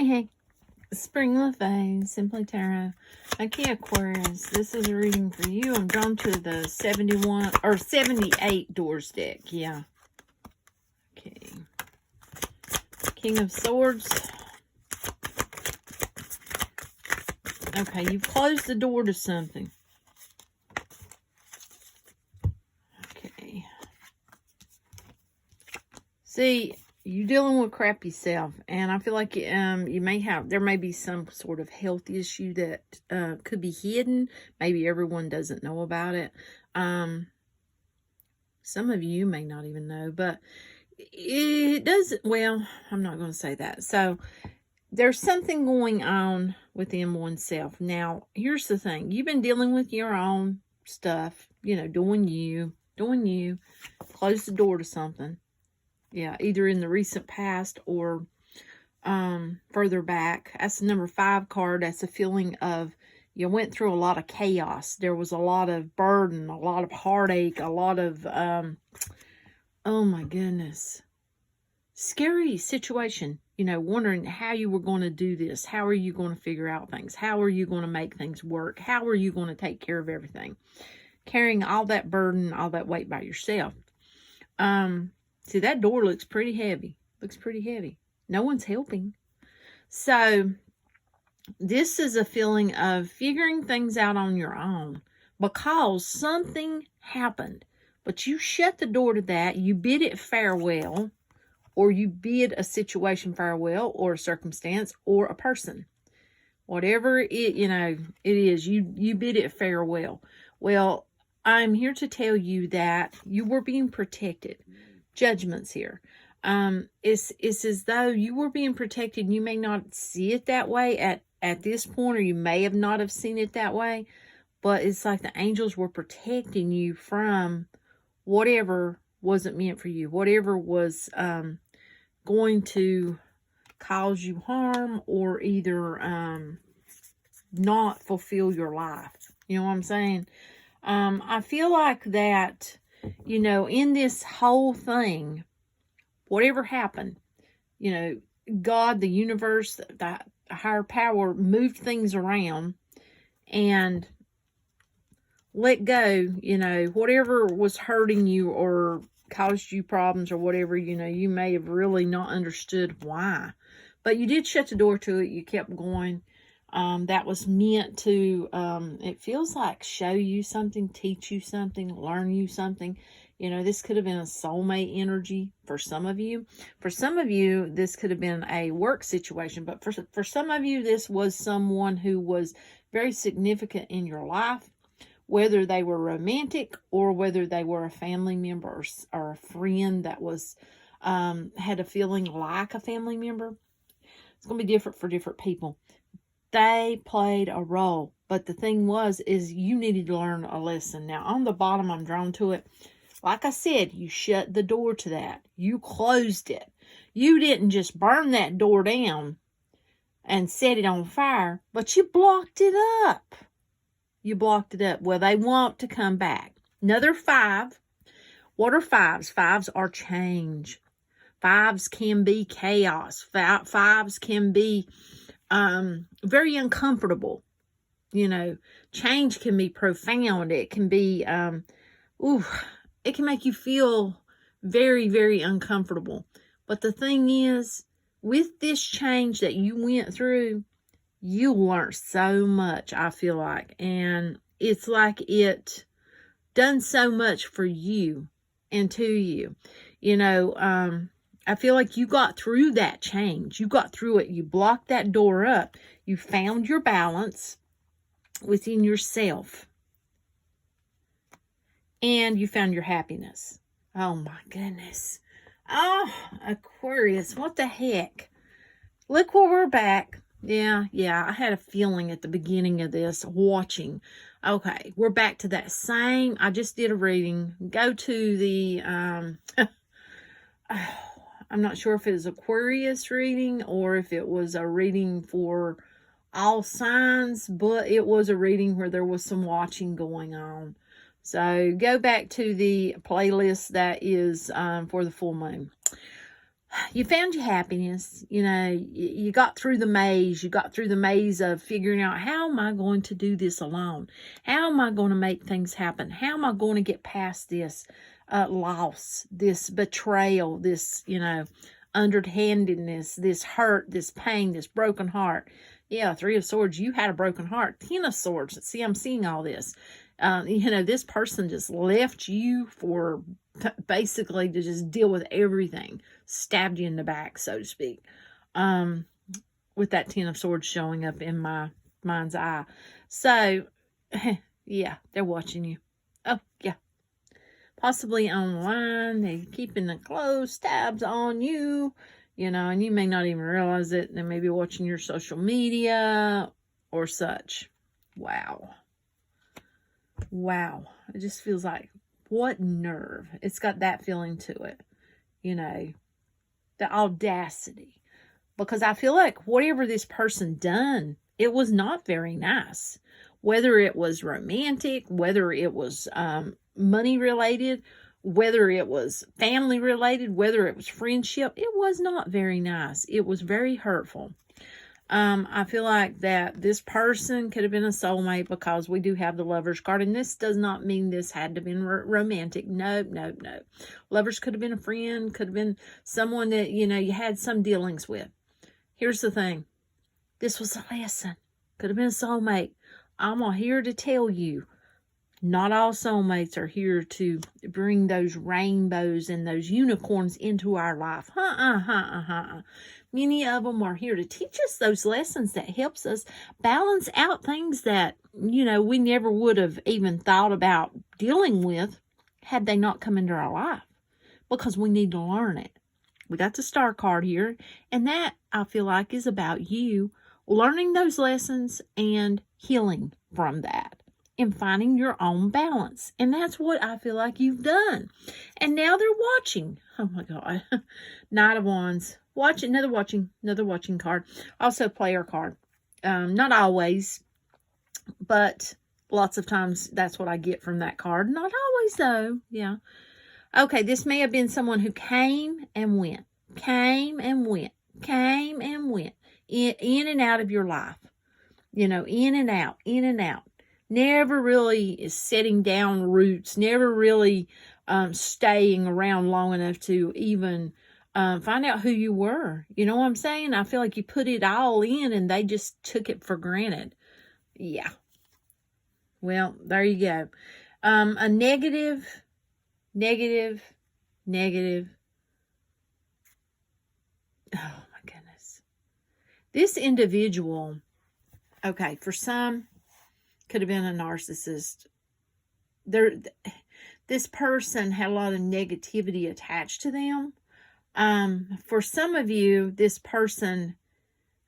Hey, Spring Lefay, Simply Tarot. Okay, Aquarius, this is a reading for you. I'm drawn to the 71 or 78 doors deck. Yeah. Okay. King of Swords. Okay, you've closed the door to something. Okay. See, you're dealing with crap yourself, and I feel like there may be some sort of health issue that could be hidden. Maybe everyone doesn't know about it. Some of you may not even know, but it doesn't. Well, I'm not going to say that. So there's something going on within oneself. Now, here's the thing: you've been dealing with your own stuff. Doing you. Close the door to something. Yeah, either in the recent past or further back. That's the number 5 card. That's a feeling of you went through a lot of chaos. There was a lot of burden, a lot of heartache, a lot of, oh my goodness, scary situation. Wondering how you were going to do this. How are you going to figure out things? How are you going to make things work? How are you going to take care of everything? Carrying all that burden, all that weight by yourself. See, that door looks pretty heavy. No one's helping. So, this is a feeling of figuring things out on your own because something happened. But you shut the door to that. You bid it farewell, or you bid a situation farewell, or a circumstance, or a person. Whatever it is, you bid it farewell. Well, I'm here to tell you that you were being protected. Judgments here. It's as though you were being protected. You may not see it that way at this point, or you may have not have seen it that way, but it's like the angels were protecting you from whatever wasn't meant for you, whatever was going to cause you harm or either not fulfill your life. You know what I'm saying? I feel like that, in this whole thing, whatever happened, God, the universe, the higher power moved things around and let go, whatever was hurting you or caused you problems or whatever, you may have really not understood why. But you did shut the door to it. You kept going. That was meant to, it feels like show you something, teach you something, learn you something. This could have been a soulmate energy for some of you. For some of you, this could have been a work situation. But for some of you, this was someone who was very significant in your life, whether they were romantic or whether they were a family member or a friend that was had a feeling like a family member. It's going to be different for different people. They played a role. But the thing is you needed to learn a lesson. Now, on the bottom, I'm drawn to it. Like I said, you shut the door to that. You closed it. You didn't just burn that door down and set it on fire, but you blocked it up. Well, they want to come back. Another 5. What are 5s? 5s are change. 5s can be chaos. 5s can be very uncomfortable. Change can be profound. It can be, it can make you feel very, very uncomfortable. But the thing is, with this change that you went through, you learned so much, I feel like. And it's like it done so much for you and to you. I feel like you got through that change. You got through it. You blocked that door up. You found your balance within yourself. And you found your happiness. Oh my goodness. Oh, Aquarius, what the heck? Look where we're back. Yeah, I had a feeling at the beginning of this, watching. Okay, we're back to that same, I just did a reading. Go to the, I'm not sure if it was Aquarius reading or if it was a reading for all signs, but it was a reading where there was some watching going on. So go back to the playlist that is for the full moon. you found your happiness. You know, you got through the maze. You got through the maze of figuring out, how am I going to do this alone? How am I going to make things happen? How am I going to get past this loss, this betrayal, this, you know, underhandedness, this hurt, this pain, this broken heart? Yeah, Three of Swords, you had a broken heart. Ten of Swords, see, I'm seeing all this. You know, this person just left you for basically to just deal with everything. Stabbed you in the back, so to speak. With that Ten of Swords showing up in my mind's eye. So, yeah, they're watching you. Oh, yeah. Possibly online. They're keeping the close tabs on you. You know, and you may not even realize it. They may be watching your social media or such. Wow. Wow. It just feels like, what nerve. It's got that feeling to it. You know, the audacity. Because I feel like whatever this person done, it was not very nice. Whether it was romantic, whether it was money related, whether it was family related, whether it was friendship, it was not very nice. It was very hurtful. I feel like that this person could have been a soulmate, because we do have the Lovers card, and this does not mean this had to have been romantic. No. Lovers could have been a friend, could have been someone that, you know, you had some dealings with. Here's the thing. This was a lesson. Could have been a soulmate. I'm here to tell you, not all soulmates are here to bring those rainbows and those unicorns into our life. Many of them are here to teach us those lessons that helps us balance out things that, you know, we never would have even thought about dealing with had they not come into our life, because we need to learn it. We got the Star card here, and that, I feel like, is about you learning those lessons and healing from that and finding your own balance. And that's what I feel like you've done. And now they're watching. Oh my God. Knight of Wands. Another watching card. Also player card. Not always, but lots of times that's what I get from that card. Not always though. Yeah. Okay, this may have been someone who came and went. Came and went. Came and went. In and out of your life. You know, in and out. In and out. Never really setting down roots. Never really staying around long enough to even find out who you were. You know what I'm saying? I feel like you put it all in and they just took it for granted. Yeah. Well, there you go. A negative. Oh my goodness. This individual, okay, for some, could have been a narcissist. This person had a lot of negativity attached to them. For some of you, this person,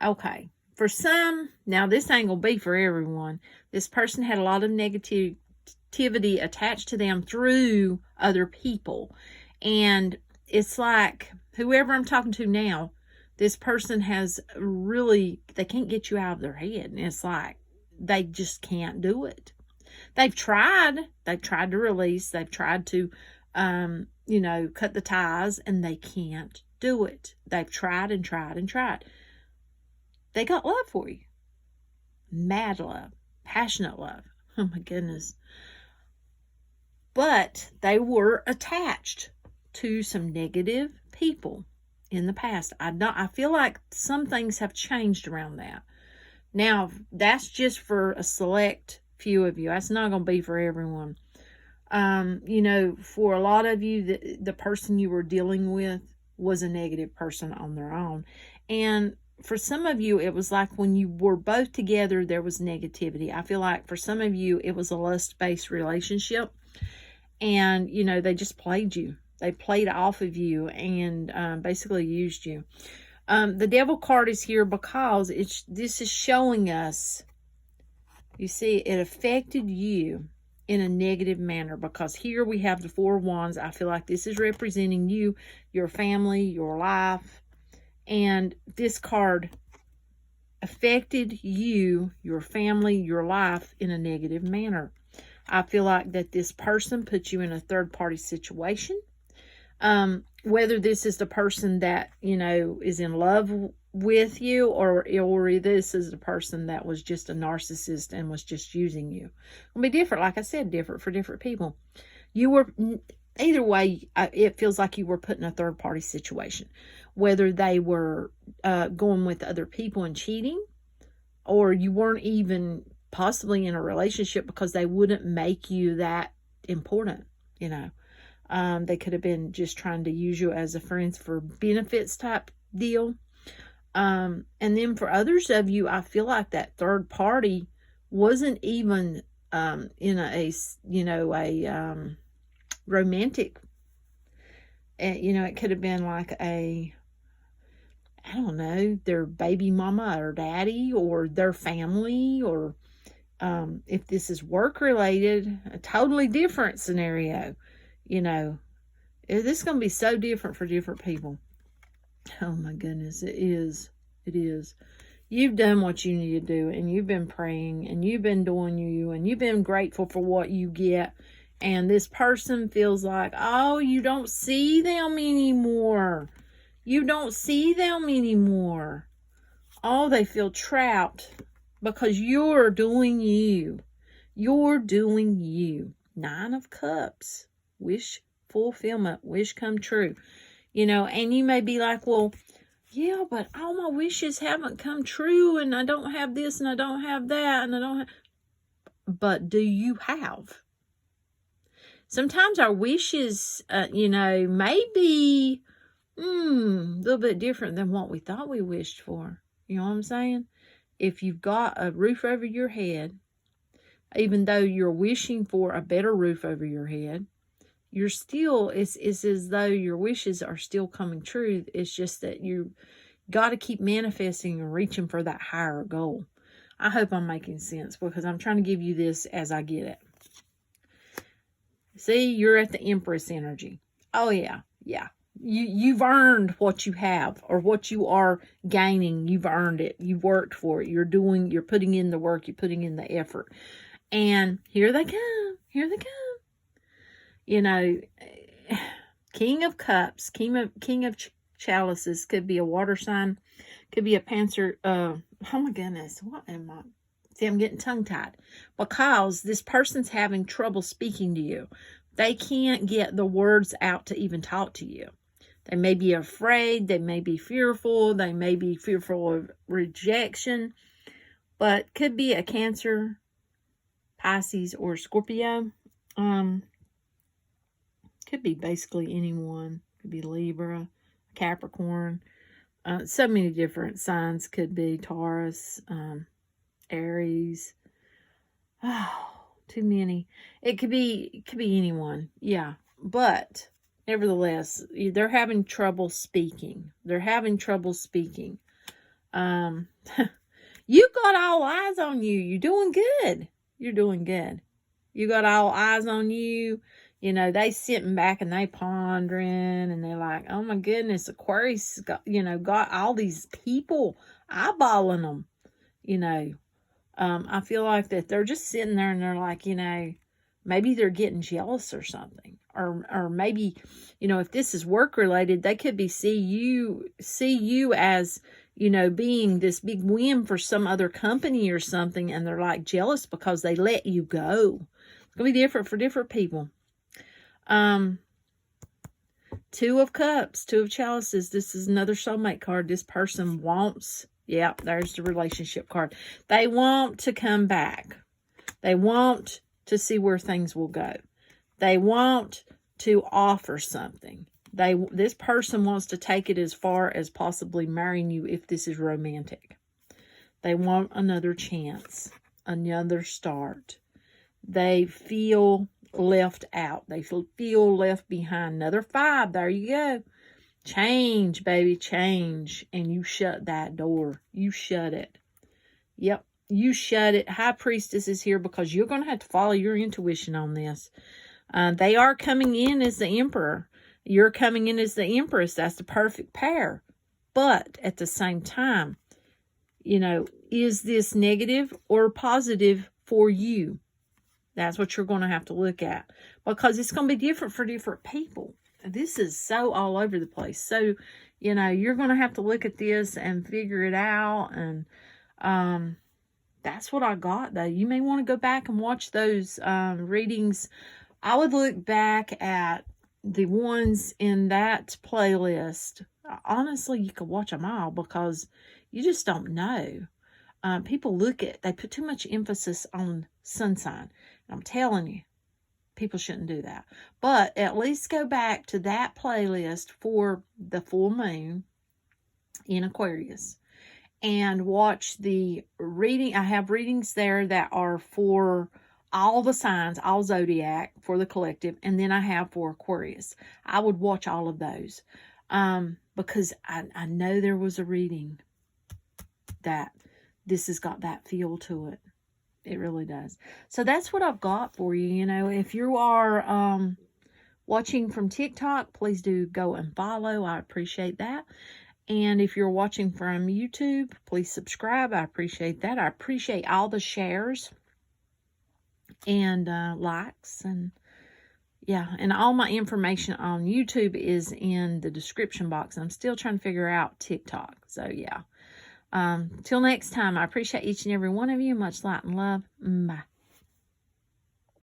okay, for some, now this ain't gonna be for everyone. This person had a lot of negativity attached to them through other people. And it's like, whoever I'm talking to now, this person has really, they can't get you out of their head. And it's like, they just can't do it. They've tried to release, they've tried to, you know, cut the ties, and they can't do it. They've tried and tried and tried. They got love for you. Mad love, passionate love. Oh my goodness. But they were attached to some negative people in the past. I feel like some things have changed around that. Now, that's just for a select few of you. That's not going to be for everyone. You know, for a lot of you, the person you were dealing with was a negative person on their own. And for some of you, it was like when you were both together, there was negativity. I feel like for some of you, it was a lust-based relationship. And, you know, they just played you. They played off of you and basically used you. The Devil card is here because this is showing us, you see, it affected you in a negative manner, because here we have the Four of Wands. I feel like this is representing you, your family, your life. And this card affected you, your family, your life in a negative manner. I feel like that this person put you in a third-party situation. whether this is the person that, you know, is in love with you, or this is the person that was just a narcissist and was just using you. It'll be different. Like I said, different for different people. You were, either way, it feels like you were put in a third party situation, whether they were going with other people and cheating, or you weren't even possibly in a relationship because they wouldn't make you that important, you know. They could have been just trying to use you as a friends for benefits type deal. And then for others of you, I feel like that third party wasn't even in a you know, a romantic, you know, it could have been like a, I don't know, their baby mama or daddy or their family, or if this is work related, a totally different scenario. You know, this is going to be so different for different people. Oh my goodness, it is. It is. You've done what you need to do, and you've been praying, and you've been doing you, and you've been grateful for what you get. And this person feels like, oh, you don't see them anymore. You don't see them anymore. Oh, they feel trapped because you're doing you. You're doing you. 9 of Cups. Wish fulfillment. Wish come true. You know, and you may be like, well, yeah, but all my wishes haven't come true, and I don't have this, and I don't have that, and I don't have... But do you have? Sometimes our wishes, you know, may be a little bit different than what we thought we wished for. You know what I'm saying? If you've got a roof over your head, even though you're wishing for a better roof over your head, you're still, it's as though your wishes are still coming true. It's just that you got to keep manifesting and reaching for that higher goal. I hope I'm making sense, because I'm trying to give you this as I get it. See, you're at the Empress energy. Oh, yeah. Yeah. You've earned what you have, or what you are gaining. You've earned it. You've worked for it. You're putting in the work. You're putting in the effort. And here they come. Here they come. You know, King of Cups, King of Chalices could be a water sign, could be a Panther. Oh my goodness, what am I? See, I'm getting tongue-tied, because this person's having trouble speaking to you. They can't get the words out to even talk to you. They may be afraid. They may be fearful. They may be fearful of rejection, but could be a Cancer, Pisces, or Scorpio. Could be basically anyone. Could be Libra, Capricorn. So many different signs. Could be Taurus, Aries. Oh, too many. It could be anyone. Yeah. But nevertheless, they're having trouble speaking. They're having trouble speaking. You got all eyes on you. You're doing good. You're doing good. You got all eyes on you. You know, they sitting back and they pondering, and they're like, oh my goodness, Aquarius got, you know, got all these people eyeballing them. You know, I feel like that they're just sitting there and they're like, you know, maybe they're getting jealous or something. Or maybe, you know, if this is work related, they could be see you as, you know, being this big win for some other company or something, and they're like jealous because they let you go. It's gonna be different for different people. 2 of Cups, 2 of Chalices. This is another soulmate card. This person wants, yep, there's the relationship card. They want to come back. They want to see where things will go. They want to offer something. This person wants to take it as far as possibly marrying you if this is romantic. They want another chance, another start. They feel left out. They feel left behind. Another 5. There you go. Change, baby, change. And you shut that door. You shut it. Yep, you shut it. High Priestess is here because you're going to have to follow your intuition on this. They are coming in as the Emperor. You're coming in as the Empress. That's the perfect pair. But at the same time, you know, is this negative or positive for you? That's what you're going to have to look at, because it's going to be different for different people. this is so all over the place. So, you know, you're going to have to look at this and figure it out. And that's what I got, though. You may want to go back and watch those readings. I would look back at the ones in that playlist. Honestly, you could watch them all because you just don't know. People they put too much emphasis on sun sign. I'm telling you, people shouldn't do that. But at least go back to that playlist for the full moon in Aquarius and watch the reading. I have readings there that are for all the signs, all zodiac for the collective, and then I have for Aquarius. I would watch all of those because I know there was a reading that this has got that feel to it. It really does. So that's what I've got for you. You know, if you are watching from TikTok, please do go and follow. I appreciate that. And if you're watching from YouTube, please subscribe. I appreciate that. I appreciate all the shares and likes. And yeah, and all my information on YouTube is in the description box. I'm still trying to figure out TikTok. So yeah. Till next time, I appreciate each and every one of you. Much light and love. Bye.